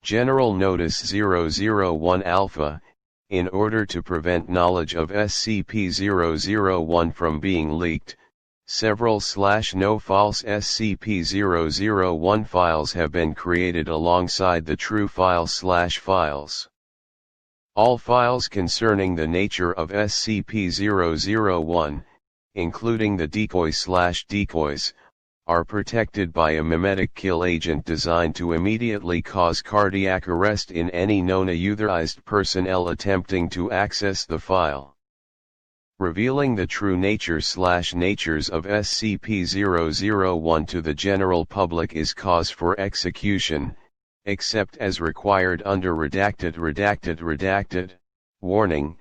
General Notice 001 Alpha, in order to prevent knowledge of SCP-001 from being leaked, several /no false SCP-001 files have been created alongside the true file/files. All files concerning the nature of SCP-001, including the decoy/decoys, are protected by a memetic kill agent designed to immediately cause cardiac arrest in any known unauthorized personnel attempting to access the file. Revealing the true natures of SCP-001 to the general public is cause for execution, except as required under redacted. Warning: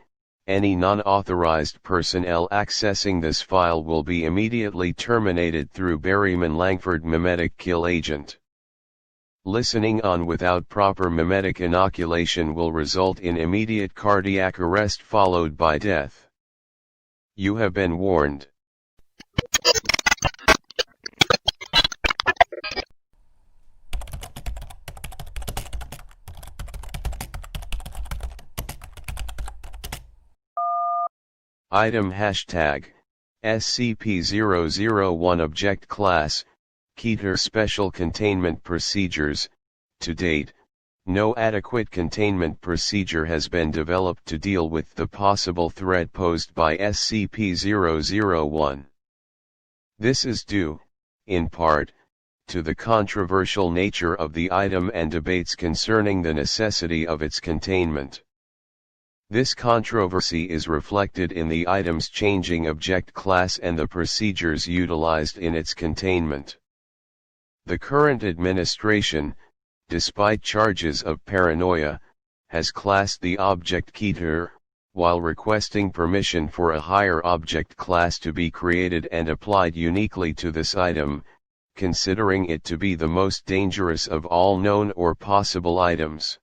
any non-authorized personnel accessing this file will be immediately terminated through Berryman-Langford memetic kill agent. Listening on without proper memetic inoculation will result in immediate cardiac arrest followed by death. You have been warned. Item hashtag SCP-001 Object Class Keter Special Containment Procedures. To date, no adequate containment procedure has been developed to deal with the possible threat posed by SCP-001. This is due, in part, to the controversial nature of the item and debates concerning the necessity of its containment. This controversy is reflected in the item's changing object class and the procedures utilized in its containment. The current administration, despite charges of paranoia, has classed the object Keter, while requesting permission for a higher object class to be created and applied uniquely to this item, considering it to be the most dangerous of all known or possible items.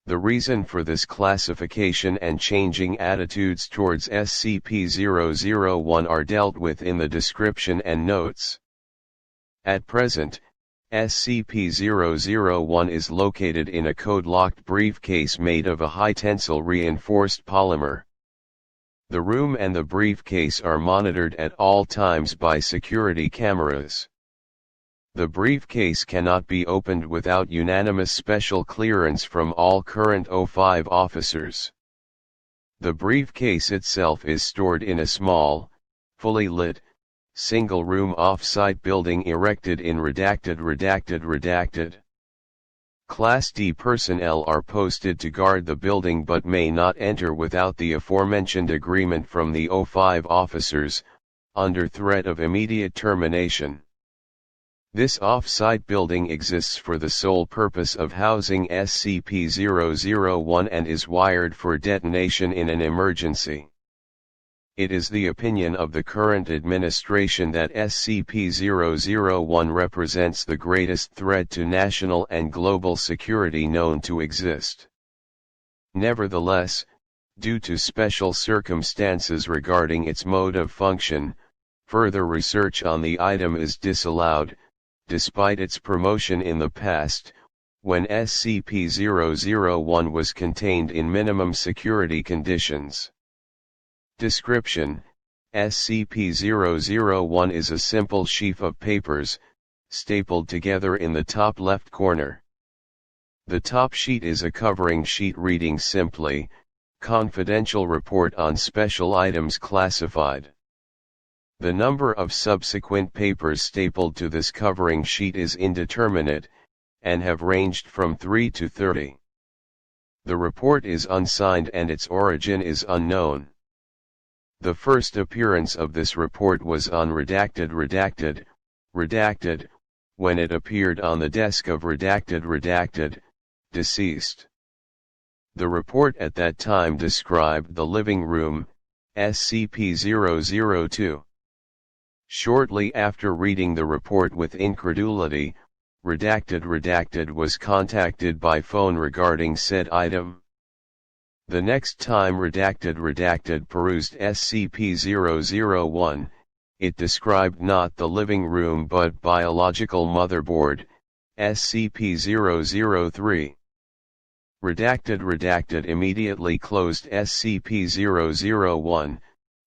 The reason for this classification and changing attitudes towards SCP-001 are dealt with in the description and notes. At present, SCP-001 is located in a code-locked briefcase made of a high-tensile reinforced polymer. The room and the briefcase are monitored at all times by security cameras. The briefcase cannot be opened without unanimous special clearance from all current O5 officers. The briefcase itself is stored in a small, fully lit, single-room off-site building erected in redacted. Class D personnel are posted to guard the building but may not enter without the aforementioned agreement from the O5 officers, under threat of immediate termination. This off-site building exists for the sole purpose of housing SCP-001 and is wired for detonation in an emergency. It is the opinion of the current administration that SCP-001 represents the greatest threat to national and global security known to exist. Nevertheless, due to special circumstances regarding its mode of function, further research on the item is disallowed, despite its promotion in the past, when SCP-001 was contained in minimum security conditions. Description: SCP-001 is a simple sheaf of papers, stapled together in the top left corner. The top sheet is a covering sheet reading simply, "Confidential report on special items classified." The number of subsequent papers stapled to this covering sheet is indeterminate, and have ranged from 3 to 30. The report is unsigned and its origin is unknown. The first appearance of this report was on redacted, when it appeared on the desk of redacted, deceased. The report at that time described the living room, SCP-002. Shortly after reading the report with incredulity, redacted was contacted by phone regarding said item. The next time redacted perused SCP-001, it described not the living room but biological motherboard, SCP-003. Redacted immediately closed SCP-001,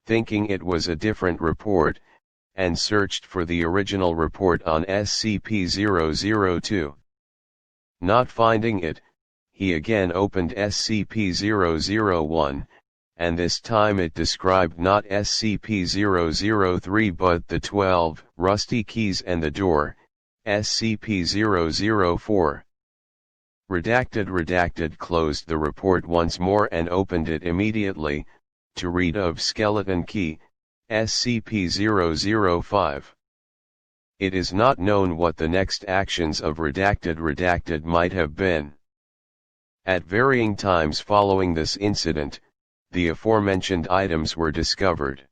thinking it was a different report, and searched for the original report on SCP-002. Not finding it, he again opened SCP-001, and this time it described not SCP-003 but the 12 rusty keys and the door, SCP-004. Redacted closed the report once more and opened it immediately, to read of skeleton key, SCP-005. It is not known what the next actions of redacted might have been. At varying times following this incident, the aforementioned items were discovered.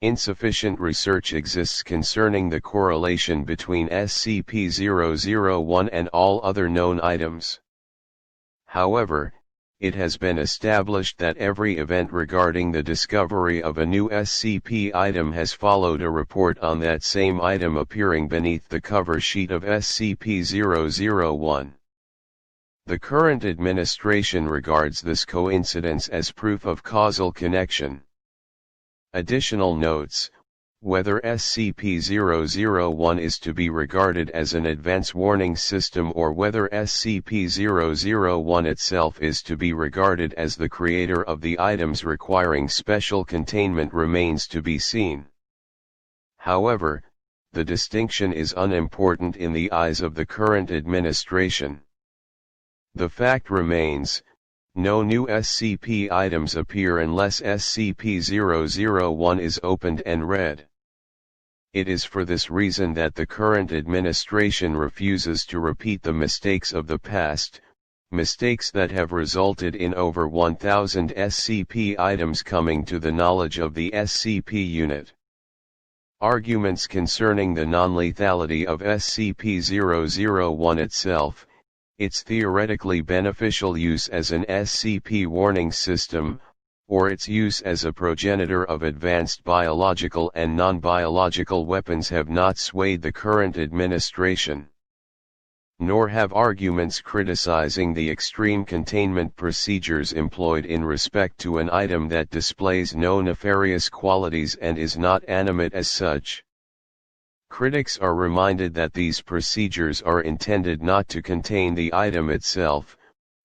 Insufficient research exists concerning the correlation between SCP-001 and all other known items. However, it has been established that every event regarding the discovery of a new SCP item has followed a report on that same item appearing beneath the cover sheet of SCP-001. The current administration regards this coincidence as proof of causal connection. Additional notes: whether SCP-001 is to be regarded as an advance warning system or whether SCP-001 itself is to be regarded as the creator of the items requiring special containment remains to be seen. However, the distinction is unimportant in the eyes of the current administration. The fact remains, no new SCP items appear unless SCP-001 is opened and read. It is for this reason that the current administration refuses to repeat the mistakes of the past, mistakes that have resulted in over 1,000 SCP items coming to the knowledge of the SCP unit. Arguments concerning the non-lethality of SCP-001 itself, its theoretically beneficial use as an SCP warning system, or its use as a progenitor of advanced biological and non-biological weapons have not swayed the current administration. Nor have arguments criticizing the extreme containment procedures employed in respect to an item that displays no nefarious qualities and is not animate as such. Critics are reminded that these procedures are intended not to contain the item itself,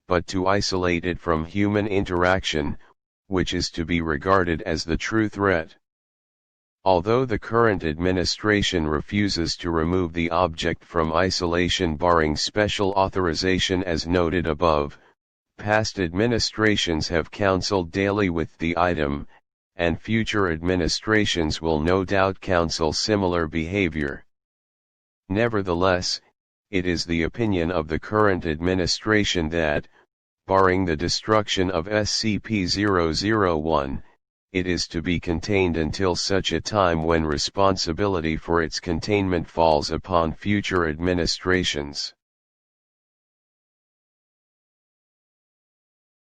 but to isolate it from human interaction, which is to be regarded as the true threat. Although the current administration refuses to remove the object from isolation barring special authorization as noted above, past administrations have counseled daily with the item, and future administrations will no doubt counsel similar behavior. Nevertheless, it is the opinion of the current administration that, barring the destruction of SCP-001, it is to be contained until such a time when responsibility for its containment falls upon future administrations.